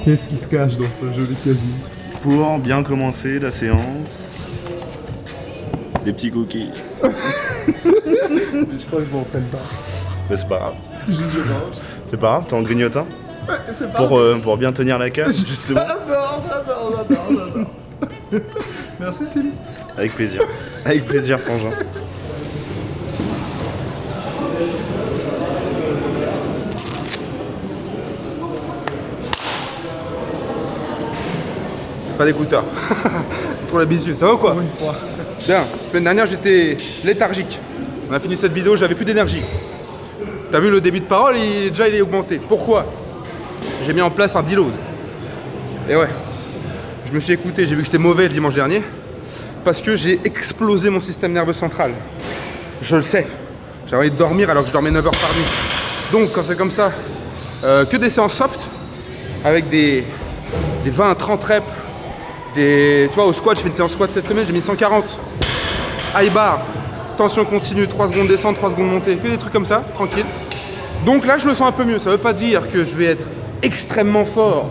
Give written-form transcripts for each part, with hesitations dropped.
Qu'est-ce qui se cache dans ce joli casier? Pour bien commencer la séance, des petits cookies. Je crois que je m'en prenne pas. Mais c'est pas grave. Je mange. C'est pas grave, t'es en grignotant C'est pas pour bien tenir la cage, justement. J'adore. Merci Sims. Avec plaisir. Avec plaisir, Frangin. Pas d'écouteurs. Trop l'habitude, ça va ou quoi? Pour une fois. Bien, semaine dernière j'étais léthargique. On a fini cette vidéo, j'avais plus d'énergie. T'as vu le début de parole, il est augmenté. Pourquoi? J'ai mis en place un deload. Et ouais, je me suis écouté, j'ai vu que j'étais mauvais le dimanche dernier. Parce que j'ai explosé mon système nerveux central. Je le sais. J'ai envie de dormir alors que je dormais 9 heures par nuit. Donc quand c'est comme ça, que des séances soft, avec des 20 à 30 reps. Tu vois, au squat, je fais une séance squat cette semaine, j'ai mis 140. High bar, tension continue, 3 secondes descente, 3 secondes montée, que des trucs comme ça, tranquille. Donc là, je me sens un peu mieux. Ça veut pas dire que je vais être extrêmement fort,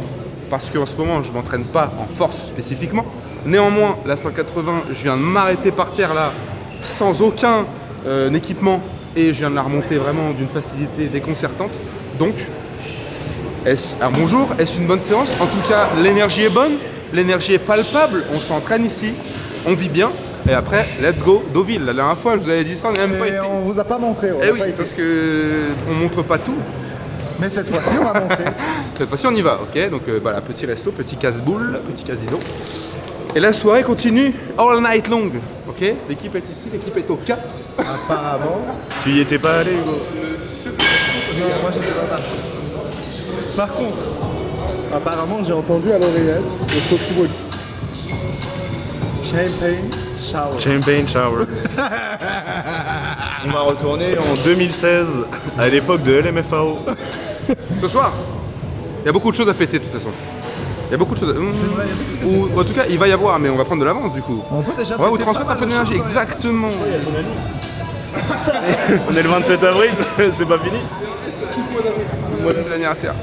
parce qu'en ce moment, je m'entraîne pas en force spécifiquement. Néanmoins, la 180, je viens de m'arrêter par terre là, sans aucun équipement, et je viens de la remonter vraiment d'une facilité déconcertante. Donc, est-ce un bon jour? Est-ce une bonne séance? En tout cas, l'énergie est bonne. L'énergie est palpable, on s'entraîne ici, on vit bien, et après, let's go, Deauville. La dernière fois, je vous avais dit ça, on n'a même pas été. On vous a pas montré. Eh oui, parce que on montre pas tout. Mais cette fois-ci, on va montrer. Cette fois-ci, on y va, ok? Donc voilà, petit resto, petit casse-boule, petit casino. Et la soirée continue all night long, ok? L'équipe est ici, l'équipe est au K. Apparemment. Tu y étais pas allé, Hugo? Non, moi j'étais pas là. Par contre, apparemment, j'ai entendu à l'oreillette le Pokéball. Champagne shower. Champagne shower. On va retourner en 2016, à l'époque de LMFAO. Ce soir, il y a beaucoup de choses à fêter de toute façon. Il y a beaucoup de choses Ou en tout cas, il va y avoir, mais on va prendre de l'avance du coup. On peut déjà On va vous fêter transmettre pas un peu mal de d'énergie, choses, exactement. On est le 27 avril, c'est pas fini. C'est l'anniversaire.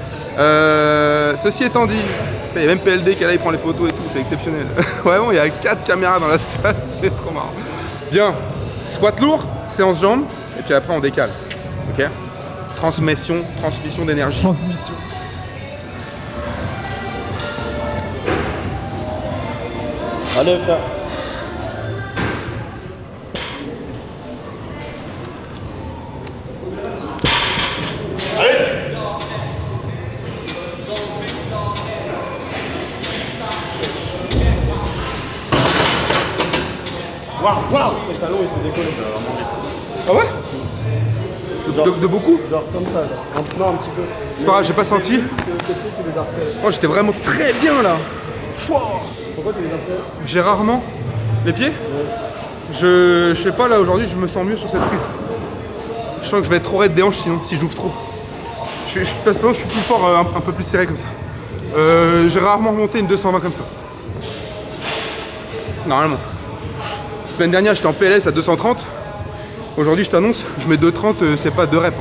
Ceci étant dit, il y a même PLD qui est là, il prend les photos et tout, c'est exceptionnel. Vraiment, il y a 4 caméras dans la salle, c'est trop marrant. Bien, squat lourd, séance jambes, et puis après on décale. Ok? Transmission d'énergie. Transmission. Allez, frère. Waouh, le talon il s'est décollé. Ah ouais? De beaucoup? Genre comme ça, genre. Non, un petit peu. C'est pas grave, j'ai pas senti. Que tes pieds tu les harcèles. Oh, j'étais vraiment très bien là. Wow. Pourquoi tu les harcèles? J'ai rarement les pieds. Je sais pas, là aujourd'hui je me sens mieux sur cette prise. Je sens que je vais être trop raide des hanches sinon, si j'ouvre trop. De toute façon, je suis plus fort, un peu plus serré comme ça. J'ai rarement remonté une 220 comme ça. Normalement. La semaine dernière j'étais en PLS à 230. Aujourd'hui je t'annonce, je mets 230, c'est pas 2 reps.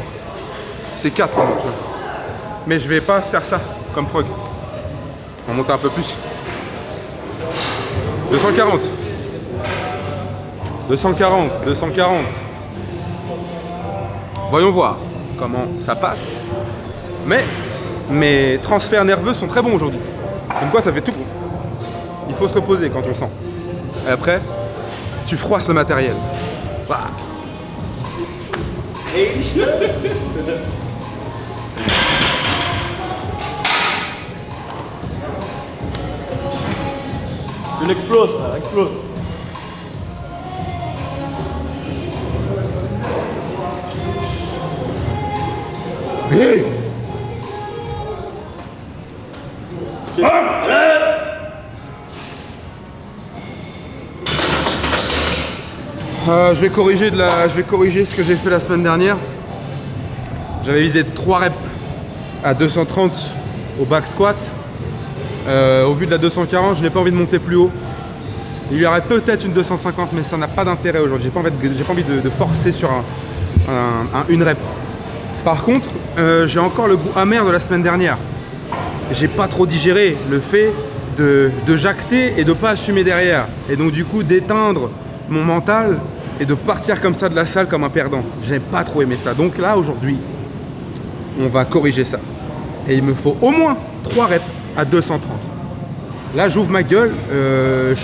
C'est 4 en tu vois. Mais je vais pas faire ça comme prog. On va monter un peu plus. 240. 240. Voyons voir comment ça passe. Mais mes transferts nerveux sont très bons aujourd'hui. Comme quoi ça fait tout bon. Il faut se reposer quand on sent. Et après, tu froisses le matériel. Voilà. Tu l'exploses, frère, explose. Je vais corriger ce que j'ai fait la semaine dernière. J'avais visé 3 reps à 230 au back squat. Au vu de la 240, je n'ai pas envie de monter plus haut. Il y aurait peut-être une 250, mais ça n'a pas d'intérêt aujourd'hui. J'ai pas envie de forcer sur une rep. Par contre, j'ai encore le goût amer de la semaine dernière. j'ai pas trop digéré le fait de jacter et de pas assumer derrière. Et donc du coup d'éteindre mon mental et de partir comme ça de la salle comme un perdant. J'ai pas trop aimé ça. Donc là aujourd'hui, on va corriger ça. Et il me faut au moins 3 reps à 230. Là j'ouvre ma gueule, il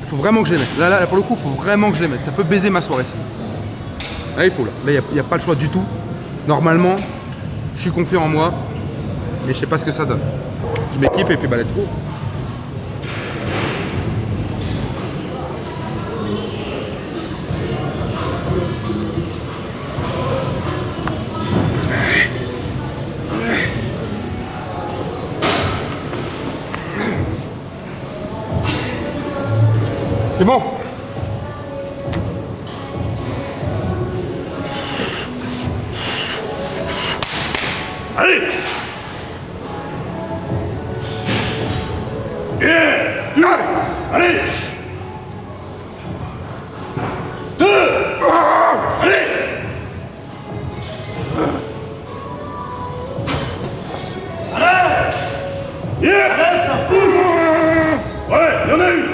faut vraiment que je les mette. Là pour le coup, il faut vraiment que je les mette. Ça peut baiser ma soirée sinon. Là il faut là. Là il n'y a pas le choix du tout. Normalement, je suis confiant en moi, mais je sais pas ce que ça donne. Je m'équipe et puis bah let's go. C'est bon. Allez! Allez! 2! Allez! Ouais, il y en a eu!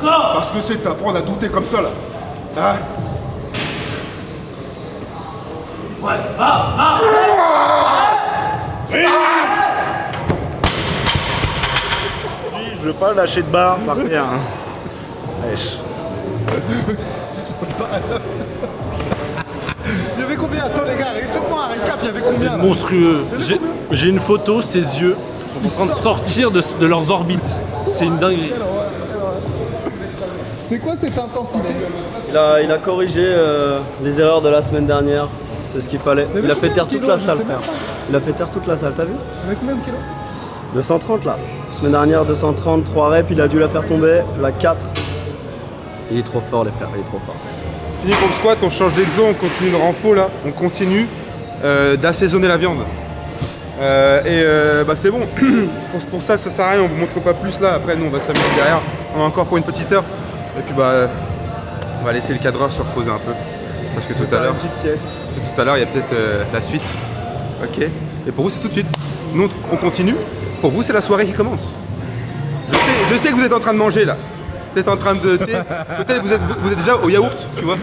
Parce que c'est t'apprendre à douter comme ça là. Hein? Je veux pas lâcher de barre par terre. Hein. Wesh. Il y avait combien? Attends les gars, faites-moi un récap, il y avait C'est combien là? monstrueux. J'ai une photo, ses yeux sont en train de sortir de leurs orbites. C'est une dinguerie. C'est quoi cette intensité? Il a corrigé les erreurs de la semaine dernière. C'est ce qu'il fallait. Mais Il a fait taire combien de toute la kilos, salle, je sais frère. même pas. Il a fait taire toute la salle, t'as vu? Avec combien de kilos? 230 là. Semaine dernière, 230, 3 reps, il a dû la faire tomber. La 4. Il est trop fort, les frères, il est trop fort. Fini pour le squat, on change d'exo, on continue le renfort là. On continue d'assaisonner la viande. Bah c'est bon. pour ça, ça sert à rien, on vous montre pas plus là. Après, nous, on va s'amuser derrière. On a encore pour une petite heure. Et puis bah, on va laisser le cadreur se reposer un peu. Parce que tout à l'heure, Petite sieste. il y a peut-être la suite. Ok. Et pour vous, c'est tout de suite. Nous, on continue. Pour vous, c'est la soirée qui commence. Je sais que vous êtes en train de manger là. Vous êtes en train de. Peut-être vous êtes déjà au yaourt, tu vois.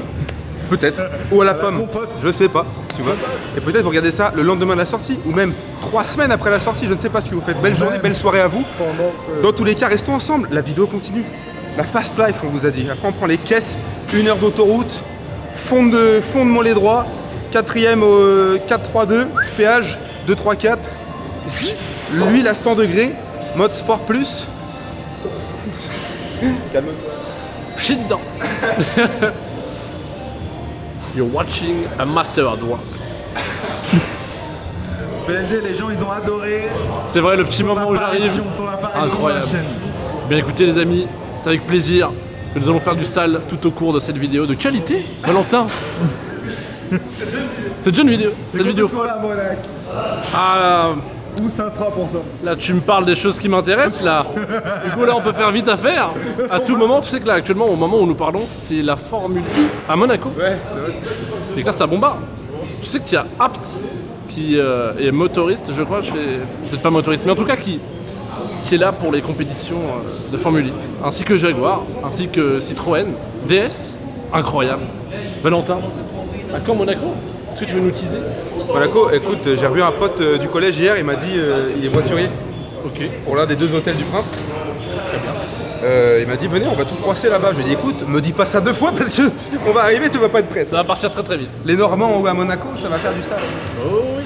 Peut-être. Ou à la pomme. Je sais pas, tu vois. Et peut-être vous regardez ça le lendemain de la sortie. Ou même 3 semaines après la sortie. Je ne sais pas ce que vous faites. Belle journée, belle soirée à vous. Dans tous les cas, restons ensemble. La vidéo continue. La fast life, on vous a dit. Après, on prend les caisses. 1 heure d'autoroute. Fond de Montlet droit. 4ème au 4-3-2. Péage 2-3-4. L'huile à 100 degrés. Mode sport plus. Shit dedans. You're watching a master at work. BLD, les gens ils ont adoré. C'est vrai, le petit moment où j'arrive. Incroyable. Bien écoutez les amis, c'est avec plaisir que nous allons faire du sale tout au cours de cette vidéo de qualité. Valentin. C'est déjà une vidéo. Cette vidéo folle. à Monac. Ah, Où Saint-Tra pour ça? là tu me parles des choses qui m'intéressent là. Du coup là on peut faire vite à faire. À tout moment, tu sais que là actuellement au moment où nous parlons, c'est la Formule 1 à Monaco. Ouais, c'est vrai. Et que là ça bombarde. Tu sais qu'il y a Apt qui est motoriste, je crois, peut-être pas motoriste, mais en tout cas qui est là pour les compétitions de Formule 1, ainsi que Jaguar, ainsi que Citroën, DS, incroyable. Valentin, à quand Monaco? Est-ce que tu veux nous teaser? Monaco, écoute, j'ai revu un pote du collège hier, il m'a dit il est voiturier Ok. pour l'un des 2 hôtels du Prince. Il m'a dit venez, on va tous froisser là-bas. Je lui ai dit écoute, me dis pas ça 2 fois parce que on va arriver, tu vas pas être prêt. Ça va partir très très vite. Les Normands ou à Monaco, ça va faire du sale. Oh oui.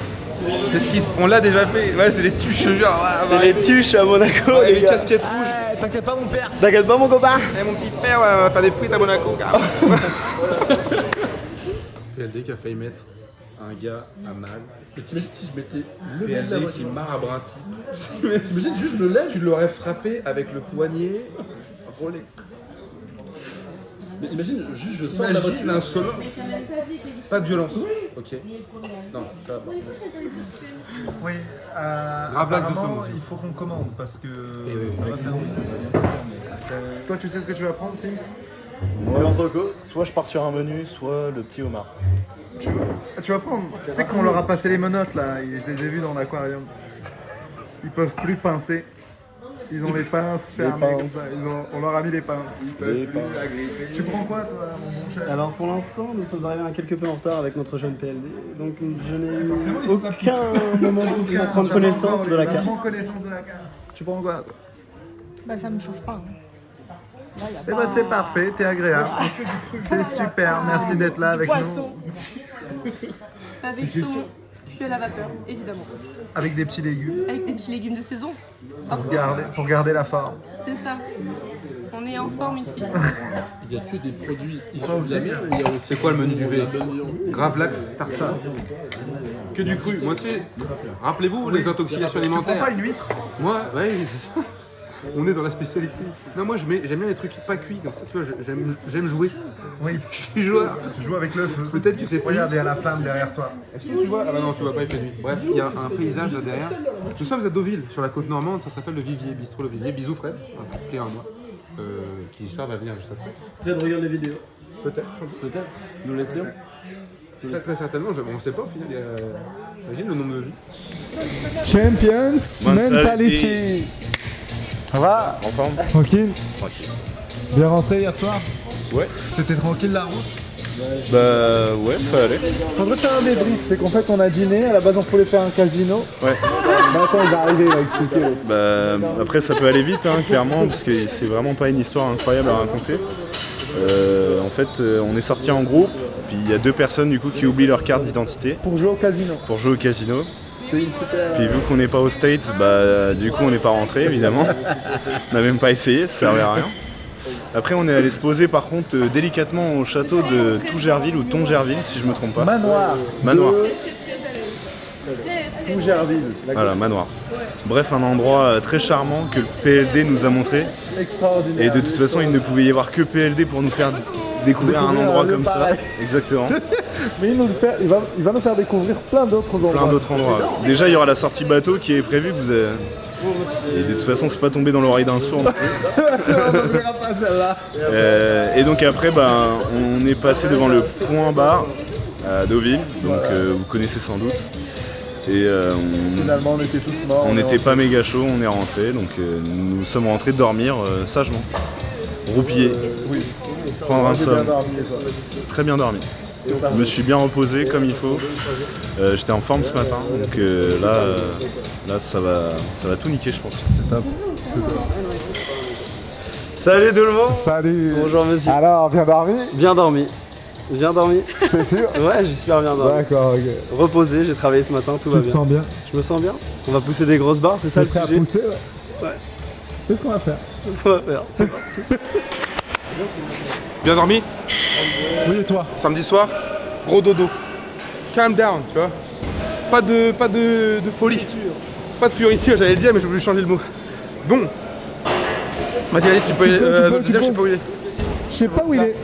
C'est on l'a déjà fait. Ouais, c'est les tuches genre. C'est les tuches à Monaco, Ouais, les les gars. casquettes rouges. T'inquiète pas mon père. T'inquiète pas, mon copain. Eh mon petit père, ouais, on va faire des frites à Monaco, carrément. PLD qui a failli mettre un gars à mal. Et t'imagines si je mettais le levé de la PLD qui voiture? marre un type. T'imagines juste je le lève. Tu l'aurais frappé avec le poignet relais. Mais imagine juste je sors de la Imagine voiture. un solo. Pas de violence. Ok. Non, ça va pas. Oui, Grave blague de apparemment, Somo. il faut qu'on commande parce que oui, ça va faire. Toi, tu sais ce que tu vas prendre, Sims? Et l'entrecôte. Soit je pars sur un menu, soit le petit homard. Tu vas prendre. Tu sais qu'on leur a passé les menottes là, et je les ai vus dans l'aquarium. Ils peuvent plus pincer. Ils ont les pinces fermées comme ça. On leur a mis les pinces. Ils peuvent plus agripper. Tu prends quoi toi, mon cher? Alors pour l'instant, nous sommes arrivés un quelque peu en retard avec notre jeune PLD. Donc je n'ai eu Forcément, ils sont pas aucun moment de prendre connaissance de la carte. Prends connaissance de la carte. Tu prends quoi toi? Bah ça me chauffe pas. Hein. Là, y a Eh pas... ben c'est parfait, t'es agréable. C'est super, merci d'être là avec poisson. nous. Avec saumon, cuit à la vapeur, évidemment. Avec des petits légumes. Avec des petits légumes de saison. Pour garder la forme. C'est ça. On est en forme ici. Il y a que des produits issus de la mer, il y a aussi C'est quoi le menu du V? la bonne viande. Gravlax tartare. Que du cru. Moi, tu sais, rappelez-vous les intoxications Tu prends alimentaires. pas une huître? Moi, ouais, c'est ça. On est dans la spécialité. Non, moi, j'aime bien les trucs pas cuits comme ça. Tu vois, j'aime jouer. Oui. Je suis joueur. Tu joues avec le feu. Peut-être que c'est. Regarde, il y a la flamme derrière toi. Est-ce que tu vois? Ah bah non, tu vois pas, il fait nuit. Bref, il y a un paysage là derrière. Nous sommes à Deauville, sur la côte normande, ça s'appelle le Vivier, bistrot le Vivier. Bisous Fred, un couple à moi, qui j'espère va venir juste après. Fred regarde les vidéos. Peut-être. Peut-être. Nous laisse bien. Très très certainement, on sait pas au final, imagine le nombre de vues. Champions Mentality. Ça va? En forme? Tranquille? Tranquille. Bien rentré hier soir? Ouais. C'était tranquille la route? Bah ouais, ça allait. Faudrait faire un débrief, c'est qu'en fait on a dîné, à la base on voulait faire un casino. Ouais. Mais attends, il va arriver, il va expliquer. Bah, après ça peut aller vite, hein, clairement, parce que c'est vraiment pas une histoire incroyable à raconter. En fait, on est sortis en groupe, puis il y a 2 personnes du coup qui oublient leur carte d'identité Pour jouer au casino. pour jouer au casino. C'est une super... Puis vu qu'on n'est pas aux States, bah du coup on n'est pas rentré évidemment. On n'a même pas essayé, ça servait à rien. Après on est allé se poser par contre délicatement au château de Tougerville ou Tongerville si je me trompe pas. Manoir. Manoir. Tougerville. Voilà, manoir. Bref, un endroit très charmant que le PLD nous a montré. Extraordinaire. Et de toute façon, il ne pouvait y avoir que PLD pour nous faire découvrir un endroit lieu comme ça. pareil. Exactement. Mais il va nous faire découvrir plein d'autres endroits. Plein d'autres endroits. Déjà, il y aura la sortie bateau qui est prévue. Que vous avez... Et de toute façon, c'est pas tombé dans l'oreille d'un sourd. On ne verra pas celle-là. Et donc après, on est passé devant le Point Bar à Deauville. Donc vous connaissez sans doute. Et Finalement, on était tous morts. on n'était pas méga chaud, on est rentré. Donc nous sommes rentrés dormir sagement. Roupillés. Oui. Prendre un J'ai bien somme. dormi, et toi? Très bien dormi. Je me suis bien reposé comme il faut. J'étais en forme ce matin, donc là ça va tout niquer je pense. Salut tout le monde. Salut. Bonjour monsieur. Alors, bien dormi? Bien dormi. Bien dormi. C'est sûr? Ouais, j'ai super bien dormi. D'accord, ok. Reposé, j'ai travaillé ce matin, tout va Tu te bien. sens bien? Je me sens bien. On va pousser des grosses barres, c'est ça le T'es prêt à sujet. pousser, ouais. Ouais. C'est ce qu'on va faire. C'est ce qu'on va faire. C'est parti. Bien dormi? Oui, et toi? Samedi soir, gros dodo. Calm down, tu vois. Pas de folie. Pas de fioriture, j'allais le dire, mais j'ai voulu changer le mot. Bon. Vas-y, tu peux aller. Le deuxième, je sais pas où il est. Je sais pas où il est.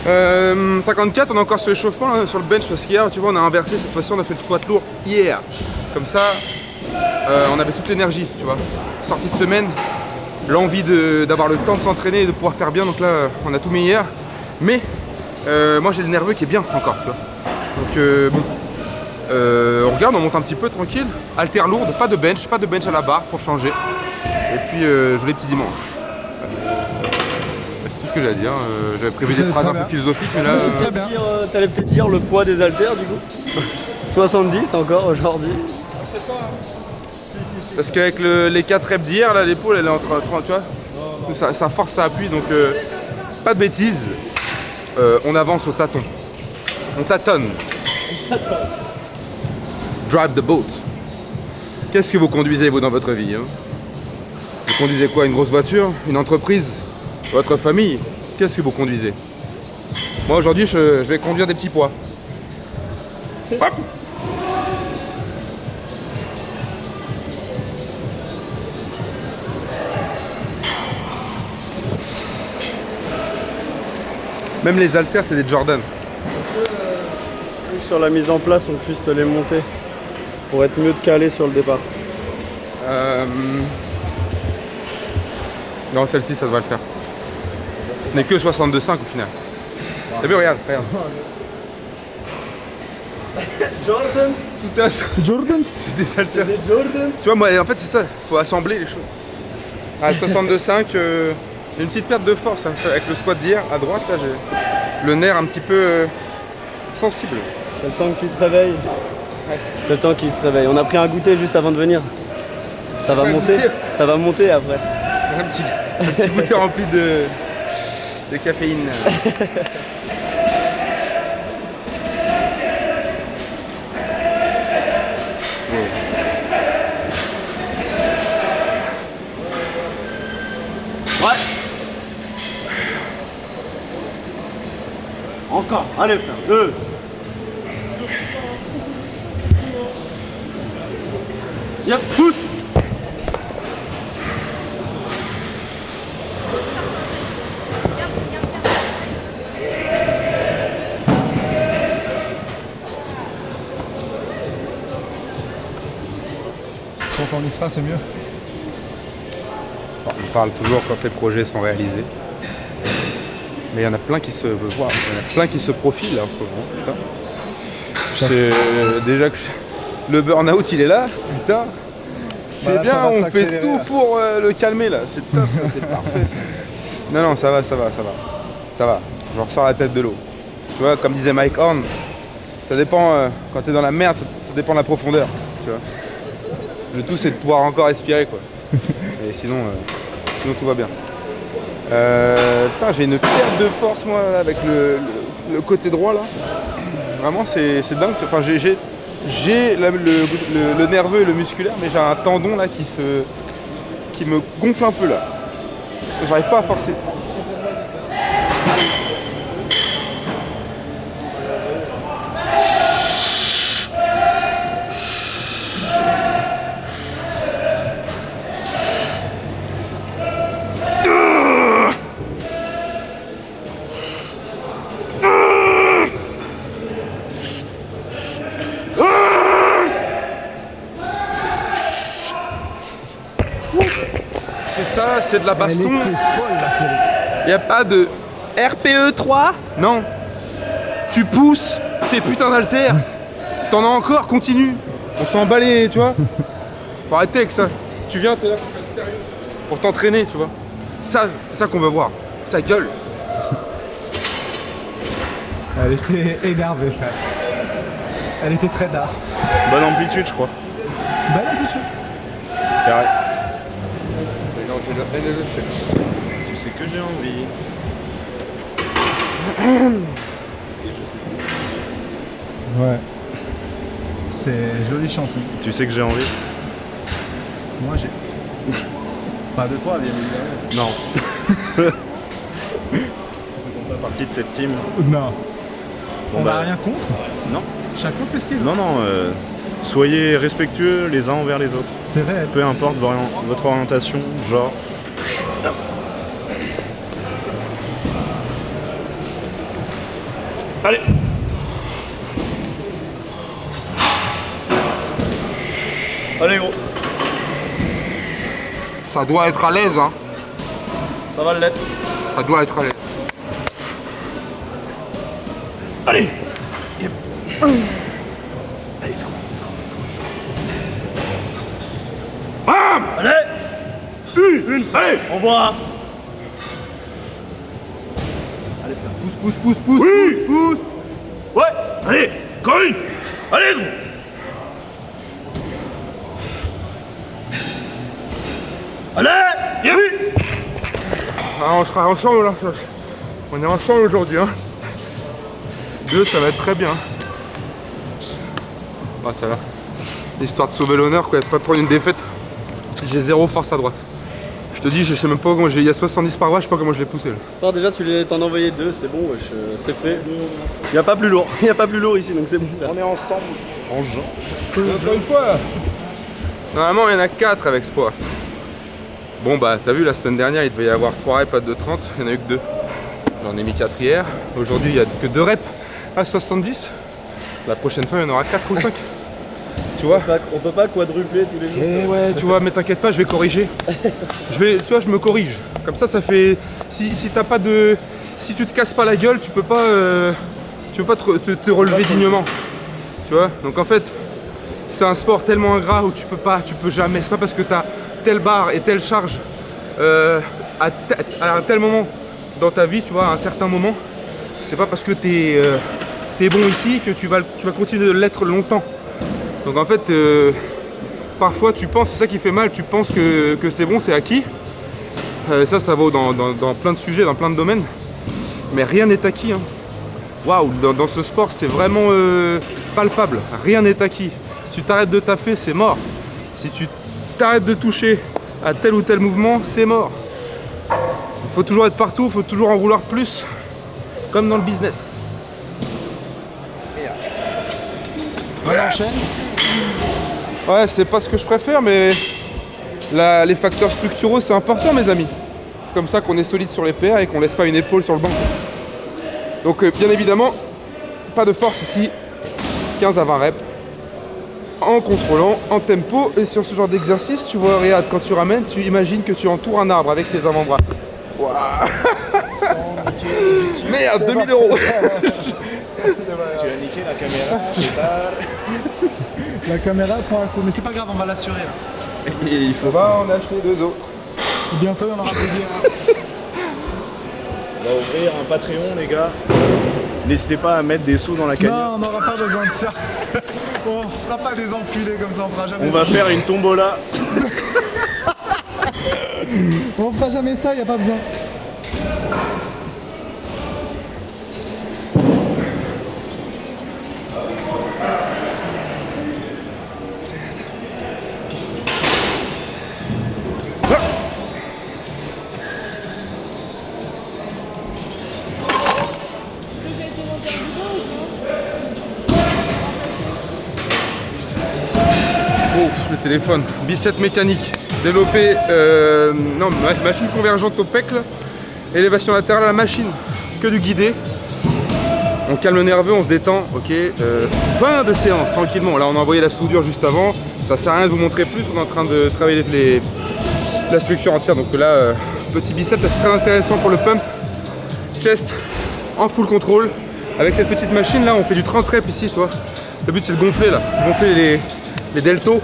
Euh, 54, on est encore sur l'échauffement là, sur le bench parce qu'hier, tu vois, on a inversé. Cette fois-ci, on a fait le squat lourd hier. Comme ça, on avait toute l'énergie, tu vois. Sortie de semaine, l'envie d'avoir le temps de s'entraîner et de pouvoir faire bien. Donc là, on a tout mis hier. Mais moi, j'ai le nerveux qui est bien encore, tu vois. Donc bon, on regarde, on monte un petit peu tranquille. Haltère lourde, pas de bench à la barre pour changer. Et puis, je voulais petit dimanche. C'est tout ce que j'ai à dire. J'avais prévu des phrases un peu philosophiques, mais là. Très bien. T'allais peut-être dire le poids des haltères du coup. 70 encore aujourd'hui. Parce qu'avec les 4 reps d'hier, là, l'épaule elle est entre 30, tu vois. Ça force, ça appuie, donc pas de bêtises. On avance au tâton. On tâtonne. Drive the boat. Qu'est-ce que vous conduisez vous dans votre vie hein? Vous conduisez quoi? Une grosse voiture? Une entreprise? Votre famille? Qu'est-ce que vous conduisez? Moi aujourd'hui je vais conduire des petits pois. Hop. Même les haltères, c'est des Jordan. Sur la mise en place, on puisse te les monter pour être mieux calé sur le départ. Non, celle-ci, ça devrait le faire. Ce n'est que 62,5 au final. T'as vu, regarde. Jordan. Tout à Jordan. C'est des haltères. Jordan. Tu vois, moi, en fait, c'est ça. Faut assembler les choses. À 62,5, une petite perte de force hein, avec le squat d'hier. À droite, là, j'ai le nerf un petit peu sensible. C'est le temps que tu te réveilles. C'est le temps qu'il se réveille. On a pris un goûter juste avant de venir. Ça va monter. Ça va monter après. Un petit goûter rempli de caféine. Ouais. Encore. Allez frère. 2. Yep, pousse. Quand on y sera, c'est mieux. On parle toujours quand les projets sont réalisés. Mais il y en a plein qui se voient, il y en a plein qui se profilent là, en ce moment. Putain. C'est déjà que le burn-out il est là, putain. C'est Bah, bien, ça va on fait s'accélérer, tout là. pour le calmer là, c'est top, ça, c'est parfait. Ça. Non, ça va. Ça va. J'en ressors la tête de l'eau. Tu vois, comme disait Mike Horn, ça dépend, quand t'es dans la merde, ça dépend de la profondeur. Tu vois. Le tout c'est de pouvoir encore respirer quoi. Et sinon tout va bien. Putain, j'ai une perte de force moi là, avec le côté droit là. Vraiment c'est dingue. Enfin j'ai le nerveux et le musculaire, mais j'ai un tendon là qui me gonfle un peu là. J'arrive pas à forcer. C'est ça, c'est de la baston. Y a pas de RPE 3. Non. Tu pousses tes putains d'haltères. T'en as encore, continue. On s'en bat les, tu vois. Faut arrêter avec ça. Tu viens, t'es là pour t'entraîner, tu vois. C'est ça qu'on veut voir. Ça gueule. Elle était énervée, frère. Elle était très dark. Bonne amplitude, je crois. Belle amplitude. Carré. Non, j'ai la haine de chef. Tu sais que j'ai envie. Ouais. C'est jolie chanson. Tu sais que j'ai envie. Moi j'ai. Pas de toi, bien évidemment. Non. Nous faisons pas partie de cette team. Non. Bon, On bah, n'a rien contre. Non. Chacun fait ce qu'il veut. Non, soyez respectueux les uns envers les autres. C'est réel. Peu importe votre orientation, genre. Allez. Allez gros. Ça doit être à l'aise, hein. Ça va l'être. Ça doit être à l'aise. Allez. Allez. Une frère. Allez. On voit. Allez frère. Pousse. Ouais. Allez. Encore une. Allez gros. Allez. Bien vu. Ah, on sera ensemble là. On est ensemble aujourd'hui, hein. 2, ça va être très bien. Ah, ça va. Histoire de sauver l'honneur, quoi, de pas prendre une défaite. J'ai 0 force à droite. Je te dis, je sais même pas comment j'ai. Il y a 70 par bras, je sais pas comment je l'ai poussé là. Alors déjà t'en as envoyé 2, c'est bon, wesh, c'est fait. Y a pas plus lourd. Y a pas plus lourd ici, donc c'est bon. On est ensemble. Frangin. Encore une fois. Normalement, il y en a 4 avec ce poids. Bon, bah, t'as vu, la semaine dernière, il devait y avoir 3 reps à 2,30. Il n'y en a eu que 2. J'en ai mis 4 hier. Aujourd'hui, il n'y a que 2 reps à 70. La prochaine fois, il y en aura 4 ou 5. Tu vois? On peut pas quadrupler tous les jours. Eh ouais, tu vois, mais t'inquiète pas, je vais corriger. Tu vois, je me corrige. Comme ça fait. Si t'as pas de. Si tu te casses pas la gueule, tu peux pas te relever dignement. Tu vois? Donc en fait, c'est un sport tellement ingrat où tu peux jamais. C'est pas parce que t'as telle barre et telle charge à un tel moment dans ta vie, tu vois, à un certain moment, c'est pas parce que t'es bon ici que tu vas continuer de l'être longtemps. Donc en fait, parfois tu penses, c'est ça qui fait mal, tu penses que c'est bon, c'est acquis. Ça vaut dans plein de sujets, dans plein de domaines. Mais rien n'est acquis. Hein. Waouh, dans ce sport, c'est vraiment palpable. Rien n'est acquis. Si tu t'arrêtes de taffer, c'est mort. Si tu t'arrêtes de toucher à tel ou tel mouvement, c'est mort. Il faut toujours être partout, il faut toujours en vouloir plus, comme dans le business. Ouais, c'est pas ce que je préfère, mais les facteurs structuraux, c'est important, mes amis. C'est comme ça qu'on est solide sur les PR et qu'on laisse pas une épaule sur le banc. Donc, bien évidemment, pas de force ici. 15 à 20 reps. En contrôlant, en tempo. Et sur ce genre d'exercice, tu vois, regarde, quand tu ramènes, tu imagines que tu entoures un arbre avec tes avant-bras. Waouh. Merde, 2000 €. Tu as niqué la caméra, c'est tard. La caméra prend un coup, mais c'est pas grave, on va l'assurer là. Et il faut en acheter 2 autres. Bientôt on aura plaisir. On va ouvrir un Patreon, les gars. N'hésitez pas à mettre des sous dans la cagnotte. Non, on n'aura pas besoin de ça. On sera pas des enculés comme ça, on fera jamais On ça. va faire une tombola. On fera jamais ça, y a pas besoin. Le téléphone, bicep mécanique, développé, machine convergente au pec, là. Élévation latérale à la machine, que du guidé. On calme le nerveux, on se détend, ok. Fin de séance, tranquillement. Là on a envoyé la soudure juste avant, ça sert à rien de vous montrer plus, on est en train de travailler la structure entière. Donc là, petit bicep, c'est très intéressant pour le pump. Chest en full contrôle. Avec cette petite machine là, on fait du 30 reps ici, tu vois. Le but c'est de gonfler là, gonfler les deltos.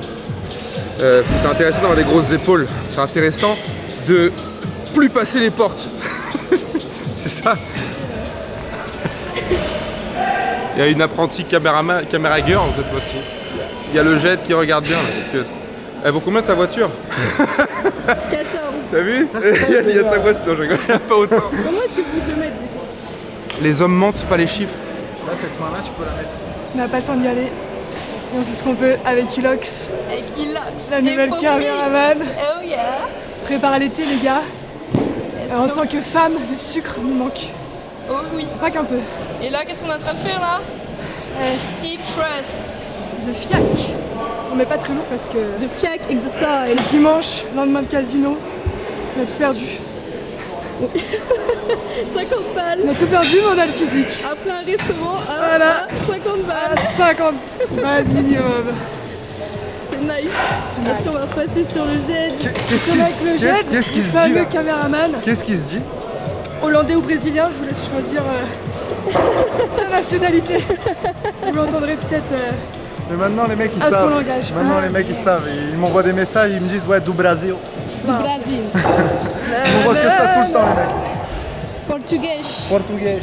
Parce que c'est intéressant d'avoir des grosses épaules. C'est intéressant de plus passer les portes. C'est ça. Il y a une apprentie caméra girl cette fois-ci. Il y a le jet qui regarde bien. Parce que... Elle vaut combien ta voiture? 14. T'as vu? Il y a ta voiture, je rigole, il n'y a pas autant. Comment est-ce que vous te mettre du coup? Les hommes mentent, pas les chiffres. Là, cette main-là, tu peux la mettre. Parce qu'on n'a pas le temps d'y aller. Et on fait ce qu'on peut avec Ilox. Avec Ilox. La nouvelle caméraman. Oh yeah. Prépare l'été, les gars. En So- tant que femme, le sucre nous manque. Oh oui. Pas qu'un peu. Et là, qu'est-ce qu'on est en train de faire là? Eat Trust. The Fiac. On met pas très lourd parce que The Fiac Exercise. c'est dimanche, lendemain de casino. On a tout perdu. 50 balles. On a tout perdu, mais on a le physique. Après un restaurant, Voilà. 50 À balles. 50 balles minimum. C'est nice. C'est nice. Ensuite, on va repasser sur le gel. Qu'est-ce Avec le jet, qu'est-ce qui le se dit fameux là? caméraman, Qu'est-ce qui se dit? hollandais ou brésilien, je vous laisse choisir sa nationalité. Vous l'entendrez peut-être Mais maintenant les mecs ils à son savent. langage. Maintenant Ah. les mecs ils savent. Ils m'envoient des messages, ils me disent ouais du Brasil. Du Brésil. Ils m'envoient que ça tout le temps les mecs. Portugais. Portugais.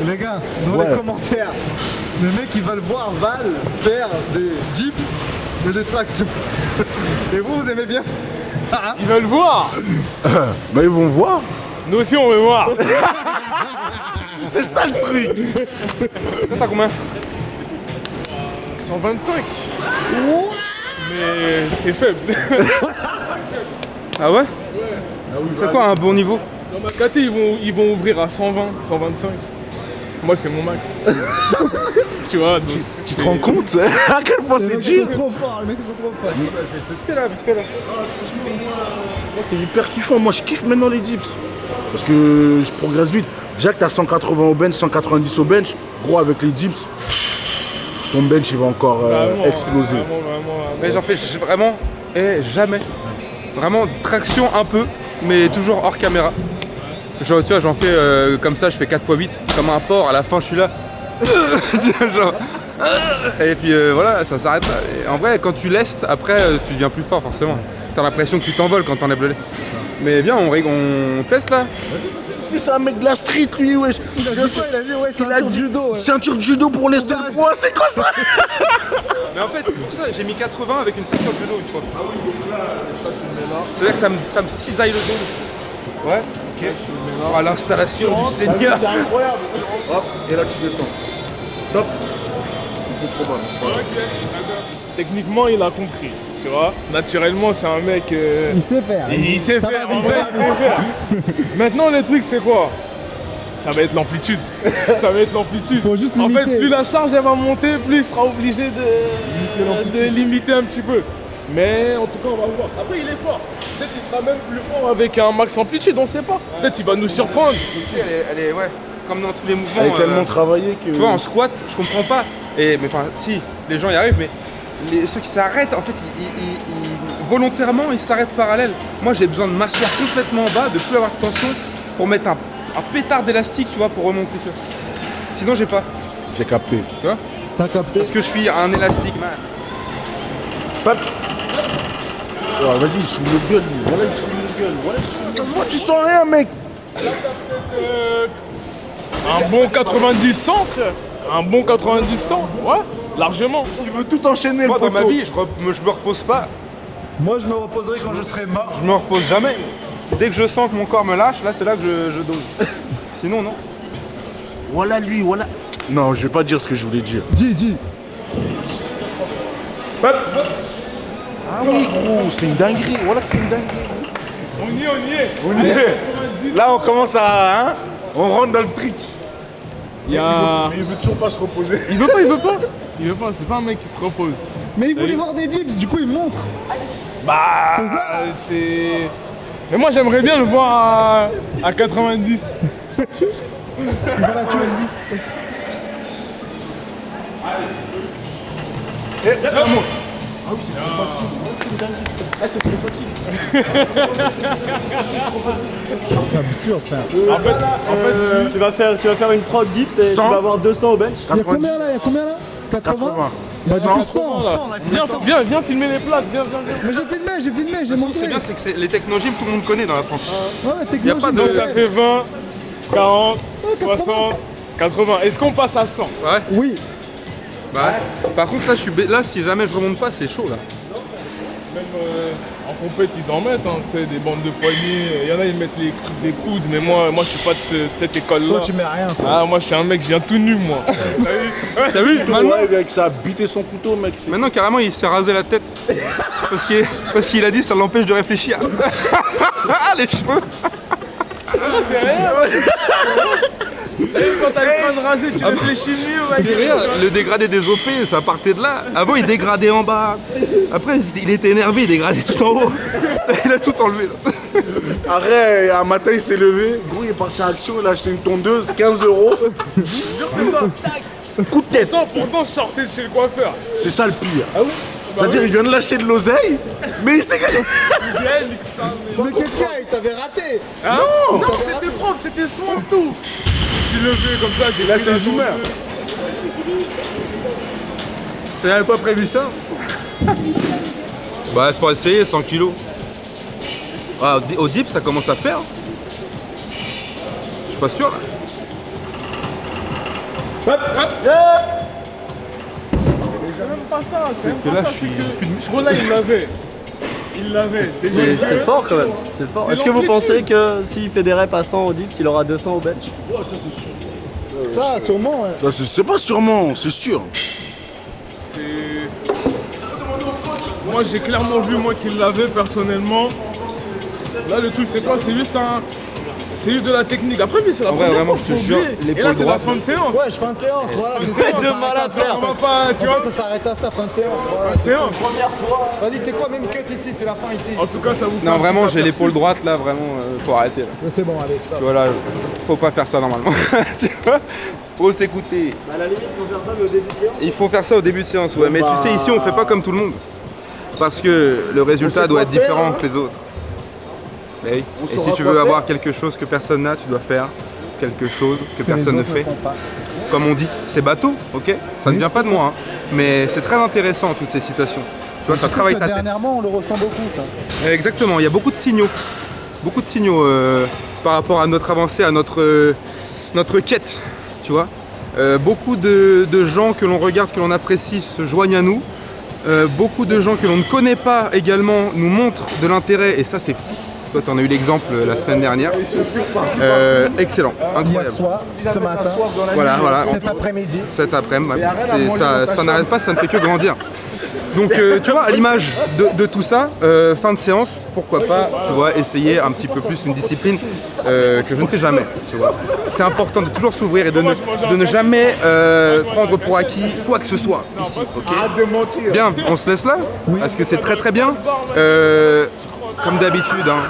Les gars, dans les commentaires, les mecs ils veulent voir Val faire des dips et des tractions. Et vous aimez bien? Ils veulent voir. Bah ils vont voir. Nous aussi on veut voir. C'est ça le truc. Toi, t'as combien? 125. Mais c'est faible. Ah ouais? C'est quoi un bon niveau? Dans ma KT ils vont ouvrir à 120, 125. Moi c'est mon max. Tu vois, donc, Tu te rends compte à quel point c'est dur? trop forts, les mecs sont trop forts. Je vais tester là, vite fait là. Moi, c'est hyper kiffant. Moi, je kiffe maintenant les dips. Parce que je progresse vite. Déjà que t'as 180 au bench, 190 au bench. Gros, avec les dips, ton bench il va encore exploser. Mais j'en fais vraiment jamais. Vraiment traction un peu, mais toujours hors caméra. Genre, tu vois, j'en fais comme ça, je fais 4x8, comme un porc, à la fin je suis là. Genre, et puis voilà, ça s'arrête là. Et en vrai, quand tu lestes, après tu deviens plus fort forcément. T'as l'impression que tu t'envoles quand t'enlèves le lest. Mais viens, on teste là. C'est un mec de la street lui, wesh. Je sais, il a dit ceinture de judo pour lester le poids, c'est quoi ça? Mais en fait, c'est pour ça, j'ai mis 80 avec une ceinture judo une fois. C'est-à-dire que ça me cisaille le dos. Ouais, ok. À l'installation du Seigneur. C'est incroyable. Hop, et là tu descends. Top. C'est trop bon. Techniquement, il a compris. Tu vois, naturellement, c'est un mec. Il sait faire. Il sait faire, en vrai, il sait faire. Maintenant, le truc, c'est quoi? Ça va être l'amplitude. Ça va être l'amplitude. Faut juste en limiter. fait, plus la charge elle va monter, plus il sera obligé de limiter un petit peu. Mais en tout cas, on va voir. Après, il est fort. Peut-être qu'il sera même plus fort avec un max amplitude, on sait pas. Peut-être qu'il va nous surprendre. Elle est ouais, comme dans tous les mouvements. Elle est tellement travaillée que. Tu vois, en squat, je comprends pas. Mais enfin, si, les gens y arrivent, mais ceux qui s'arrêtent, en fait, volontairement, ils s'arrêtent parallèle. Moi, j'ai besoin de m'asseoir complètement en bas, de plus avoir de tension pour mettre un pétard d'élastique, tu vois, pour remonter. Tu vois. Sinon, j'ai pas. J'ai capté. Tu vois? T'as capté? Parce que je suis un élastique, man. Hop. Oh, vas-y, je suis le gueule, lui. Voilà, je suis le gueule. Voilà, ça se voit, tu sens rien, mec. Un bon 90-100, frère. Un bon 90-100, ouais, largement. Tu veux tout enchaîner, Moi, le dans ma poteau. vie, je me repose pas. Moi, je me reposerai quand je serai mort. Je me repose jamais. Dès que je sens que mon corps me lâche, là, c'est là que je dose. Sinon, non. Voilà lui, voilà. Non, je vais pas dire ce que je voulais dire. Dis. Ah oui, gros, c'est une dinguerie. Voilà que c'est une dinguerie. On y est. Là, on commence à. Hein, on rentre dans le trick. Il y a... Mais il veut toujours pas se reposer. Il veut pas, c'est pas un mec qui se repose. Mais il voulait voir des dips, du coup, il montre. Bah, C'est ça. c'est... Mais moi, j'aimerais bien le voir à 90. Il va la tuer une 10. Eh, ça monte. Ah oui, c'est trop facile. Ah, c'est trop facile. C'est absurde, frère. En fait, Tu vas faire une prog dips et 100. tu vas avoir 200 au bench. Il y a combien là 80. 80. Bah, du 100. coup, 100. viens filmer les plaques, viens. Mais j'ai filmé, j'ai Ce qui montré. est bien, c'est que les technogymes, tout le monde connaît dans la France. Ouais, Y a pas technologie. de- Donc ça fait 20, 40, 60, 80. Est-ce qu'on passe à 100? Ouais. Oui. Bah ouais. Par contre, là, si jamais je remonte pas, c'est chaud là. Même en compète, ils en mettent, hein, tu sais, des bandes de poignets. Il y en a, ils mettent des coudes, mais moi je suis pas de cette école-là. Toi, tu mets rien. Ah, moi, je suis un mec, je viens tout nu, moi. T'as vu? Maintenant, Ouais, avec ça a bité son couteau, mec. maintenant, carrément, il s'est rasé la tête. Parce qu'il a dit ça l'empêche de réfléchir. Les cheveux. C'est rien. Quand t'as le train de raser, tu réfléchis mieux. Le dégradé des OP, ça partait de là. Avant, il dégradait en bas. Après, il était énervé, il dégradait tout en haut. Il a tout enlevé là. Après, un matin, il s'est levé. Gros, il est parti à Action, il a acheté une tondeuse, 15 €. C'est ça. Coup de tête. Pourtant, je sortais de chez le coiffeur. C'est ça le pire. Ah oui? C'est-à-dire, il vient de lâcher de l'oseille, mais il s'est. Il dit, hey, nique ça, Mais qu'est-ce qu'il y a? Il t'avait raté. Hein? Non, c'était propre, c'était soin tout. Il s'est levé comme ça, j'ai Là, pris c'est la les humeurs. tondeuse. J'avais pas prévu ça. Bah, c'est pour essayer, 100 kilos. Ah, au dip, ça commence à faire. Je suis pas sûr là. C'est même pas ça, c'est même que pas là, ça, je suis c'est que gros là il l'avait. Il l'avait. C'est fort quand même. C'est fort. C'est Est-ce que vous l'amplitude. pensez que s'il fait des reps à 100 au dips, il aura 200 au bench? Ça, sûrement, ouais. Ça, c'est pas sûrement, c'est sûr. C'est. Moi j'ai clairement vu moi qu'il l'avait personnellement. Là le truc c'est quoi? C'est juste de la technique. Après lui c'est la En vrai, première vraiment, fois, je te faut jure, oublier. Et l'épaule là c'est la droite, fin de séance. Ouais, je fais une séance, voilà. C'est C'est ça, de ça s'arrête malade, à ça, on en va fait. pas, tu En vois. fait, ça s'arrête à ça, fin de séance. Voilà, c'est Séance. Vas-y, c'est quoi même cut ici? C'est la fin ici. En tout cas ça vous fait Non, un vraiment, petit j'ai aperçu. l'épaule droite là, vraiment, faut arrêter là. Mais c'est bon, allez, stop. Tu vois là, faut pas faire ça normalement. Tu vois, Faut s'écouter. À la limite, il faut faire ça au début de séance. Il faut faire ça au début de séance, ouais. Mais tu sais, ici, on fait pas comme tout le monde. Parce que le résultat doit être différent que les autres. Mais oui. Et si tu veux avoir quelque chose que personne n'a, tu dois faire quelque chose que personne ne fait. Comme on dit, c'est bateau, ok? Ça ne vient pas de moi, hein. Mais c'est très intéressant toutes ces citations. Tu vois, ça travaille ta tête. Dernièrement, on le ressent beaucoup, ça. Exactement, il y a beaucoup de signaux. Beaucoup de signaux par rapport à notre avancée, à notre quête, tu vois. Beaucoup de gens que l'on regarde, que l'on apprécie se joignent à nous. Beaucoup de gens que l'on ne connaît pas également nous montrent de l'intérêt et ça c'est fou. Toi tu en as eu l'exemple la semaine dernière. Excellent, incroyable. Hier soir, ce matin, voilà. cet après-midi. Cet après-midi, ça n'arrête pas, ça ne fait que grandir. Donc tu vois, à l'image de tout ça, fin de séance, pourquoi pas, tu vois, essayer un petit peu plus une discipline que je ne fais jamais. Tu vois. C'est important de toujours s'ouvrir et de ne jamais prendre pour acquis quoi que ce soit ici. Okay. Bien, on se laisse là, parce que c'est très très bien. Comme d'habitude, hein.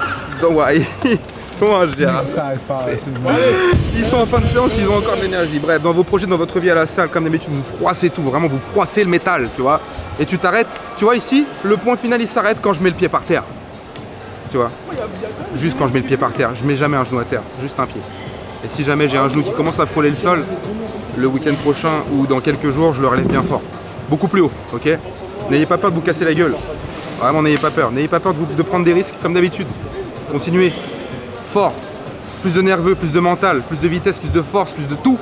Donc, ouais, ils sont ingérables. Ils sont en fin de séance, ils ont encore de l'énergie. Bref, dans vos projets, dans votre vie à la salle, comme d'habitude, vous froissez tout, vraiment vous froissez le métal, tu vois. Et tu t'arrêtes, tu vois ici, le point final il s'arrête quand je mets le pied par terre. Tu vois. Juste quand je mets le pied par terre, je mets jamais un genou à terre, juste un pied. Et si jamais j'ai un genou qui commence à frôler le sol, le week-end prochain ou dans quelques jours, je le relève bien fort. Beaucoup plus haut, ok? N'ayez pas peur de vous casser la gueule. Vraiment, n'ayez pas peur. N'ayez pas peur de prendre des risques comme d'habitude. Continuez. Fort. Plus de nerveux, plus de mental, plus de vitesse, plus de force, plus de tout.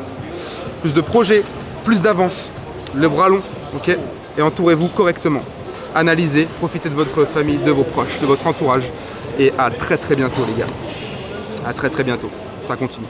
Plus de projet, plus d'avance. Le bras long, ok? Et entourez-vous correctement. Analysez, profitez de votre famille, de vos proches, de votre entourage. Et à très très bientôt les gars. À très très bientôt. Ça continue.